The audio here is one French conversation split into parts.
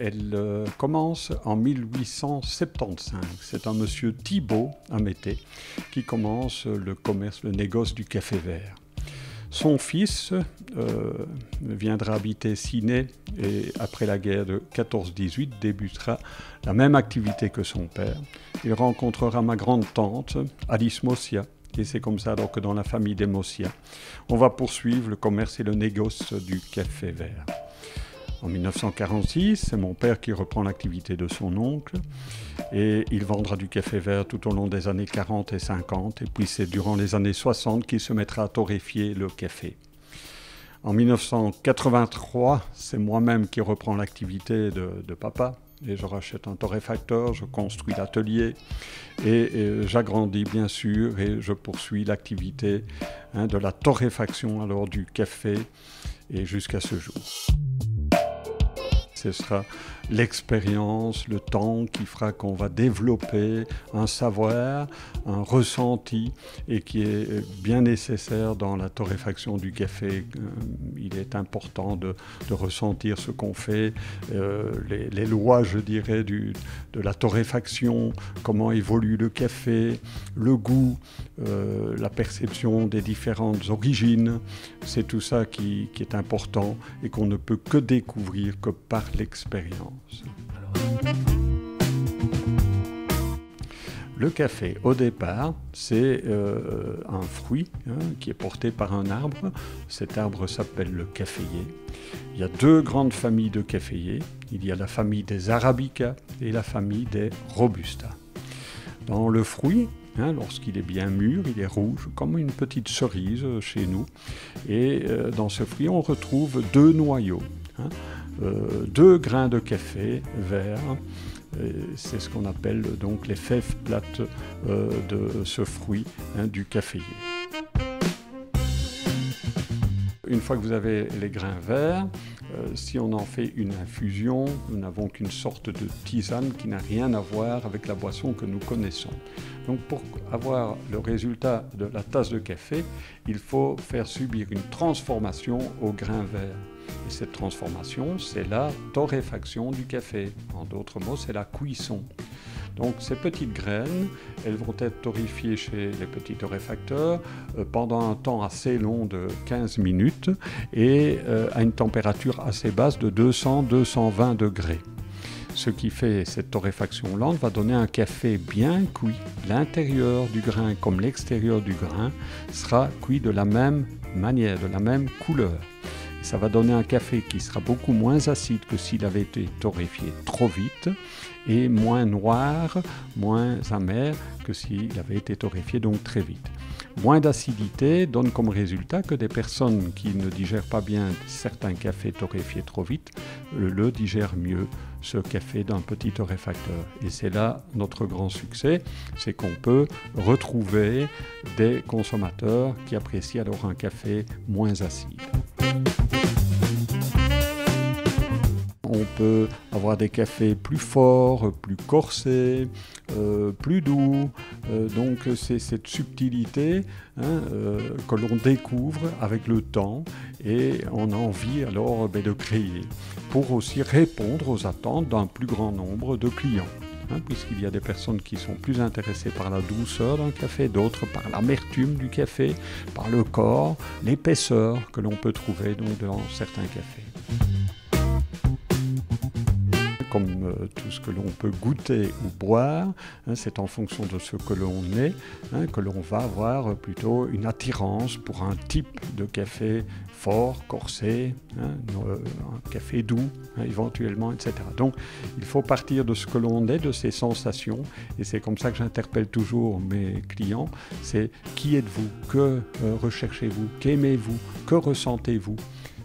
Elle commence en 1875. C'est un monsieur Thibault, un mété, qui commence le commerce, le négoce du café vert. Son fils viendra habiter Ciney et après la guerre de 14-18 débutera la même activité que son père. Il rencontrera ma grande-tante, Alice Mossia, et c'est comme ça donc que dans la famille des Mossia, on va poursuivre le commerce et le négoce du café vert. En 1946, c'est mon père qui reprend l'activité de son oncle et il vendra du café vert tout au long des années 40 et 50 et puis c'est durant les années 60 qu'il se mettra à torréfier le café. En 1983, c'est moi-même qui reprends l'activité de papa et je rachète un torréfacteur, je construis l'atelier et j'agrandis bien sûr et je poursuis l'activité de la torréfaction alors du café et jusqu'à ce jour. Ce sera l'expérience, le temps qui fera qu'on va développer un savoir, un ressenti et qui est bien nécessaire dans la torréfaction du café. Il est important de ressentir ce qu'on fait, les lois, je dirais, de la torréfaction, comment évolue le café, le goût, la perception des différentes origines. C'est tout ça qui est important et qu'on ne peut que découvrir que par l'expérience. Le café, au départ, c'est un fruit qui est porté par un arbre. Cet arbre s'appelle le caféier. Il y a deux grandes familles de caféiers. Il y a la famille des Arabica et la famille des Robusta. Dans le fruit, lorsqu'il est bien mûr, il est rouge, comme une petite cerise chez nous. Et dans ce fruit, on retrouve deux noyaux. Deux grains de café verts, c'est ce qu'on appelle donc les fèves plates de ce fruit du caféier. Une fois que vous avez les grains verts, si on en fait une infusion, nous n'avons qu'une sorte de tisane qui n'a rien à voir avec la boisson que nous connaissons. Donc pour avoir le résultat de la tasse de café, il faut faire subir une transformation au grain vert. Et cette transformation, c'est la torréfaction du café. En d'autres mots, c'est la cuisson. Donc ces petites graines, elles vont être torréfiées chez les petits torréfacteurs pendant un temps assez long de 15 minutes et à une température assez basse de 200-220 degrés. Ce qui fait cette torréfaction lente va donner un café bien cuit. L'intérieur du grain comme l'extérieur du grain sera cuit de la même manière, de la même couleur. Ça va donner un café qui sera beaucoup moins acide que s'il avait été torréfié trop vite et moins noir, moins amer que s'il avait été torréfié donc très vite. Moins d'acidité donne comme résultat que des personnes qui ne digèrent pas bien certains cafés torréfiés trop vite le digèrent mieux, ce café d'un petit torréfacteur. Et c'est là notre grand succès, c'est qu'on peut retrouver des consommateurs qui apprécient alors un café moins acide. On peut avoir des cafés plus forts, plus corsés, plus doux. Donc c'est cette subtilité que l'on découvre avec le temps et on a envie alors de créer pour aussi répondre aux attentes d'un plus grand nombre de clients. Puisqu'il y a des personnes qui sont plus intéressées par la douceur d'un café, d'autres par l'amertume du café, par le corps, l'épaisseur que l'on peut trouver donc, dans certains cafés. Comme tout ce que l'on peut goûter ou boire, c'est en fonction de ce que l'on est, que l'on va avoir plutôt une attirance pour un type de café fort, corsé, un café doux, éventuellement, etc. Donc, il faut partir de ce que l'on est, de ses sensations, et c'est comme ça que j'interpelle toujours mes clients, c'est qui êtes-vous, que recherchez-vous, qu'aimez-vous, que ressentez-vous?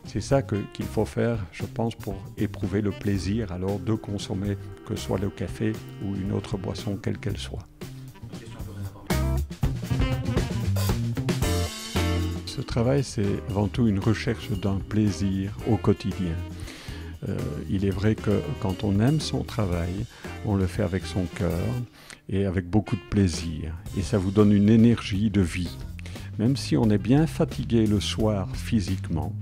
C'est ça qu'il faut faire, je pense, pour éprouver le plaisir alors de consommer, que ce soit le café ou une autre boisson, quelle qu'elle soit. Ce travail, c'est avant tout une recherche d'un plaisir au quotidien. Il est vrai que quand on aime son travail, on le fait avec son cœur et avec beaucoup de plaisir. Et ça vous donne une énergie de vie. Même si on est bien fatigué le soir physiquement,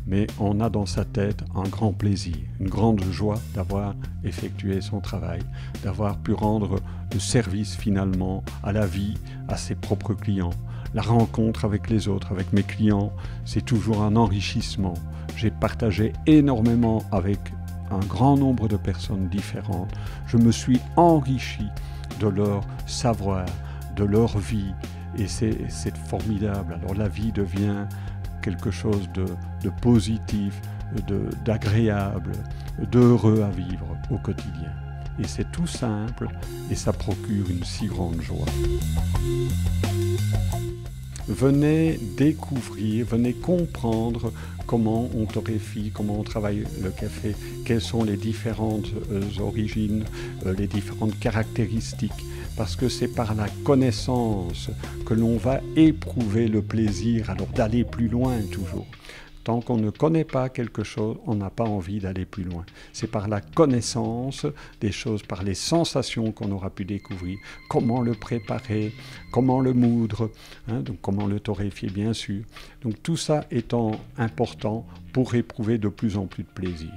mais on a dans sa tête un grand plaisir, une grande joie d'avoir effectué son travail, d'avoir pu rendre le service finalement à la vie, à ses propres clients. La rencontre avec les autres, avec mes clients, c'est toujours un enrichissement. J'ai partagé énormément avec un grand nombre de personnes différentes. Je me suis enrichi de leur savoir, de leur vie, et c'est formidable. Alors la vie devient quelque chose de positif, d'agréable, d'heureux à vivre au quotidien. Et c'est tout simple et ça procure une si grande joie. Venez découvrir, venez comprendre comment on torréfie, comment on travaille le café, quelles sont les différentes origines, les différentes caractéristiques. Parce que c'est par la connaissance que l'on va éprouver le plaisir, alors d'aller plus loin toujours. Tant qu'on ne connaît pas quelque chose, on n'a pas envie d'aller plus loin. C'est par la connaissance des choses, par les sensations qu'on aura pu découvrir, comment le préparer, comment le moudre, donc comment le torréfier bien sûr. Donc tout ça étant important pour éprouver de plus en plus de plaisir.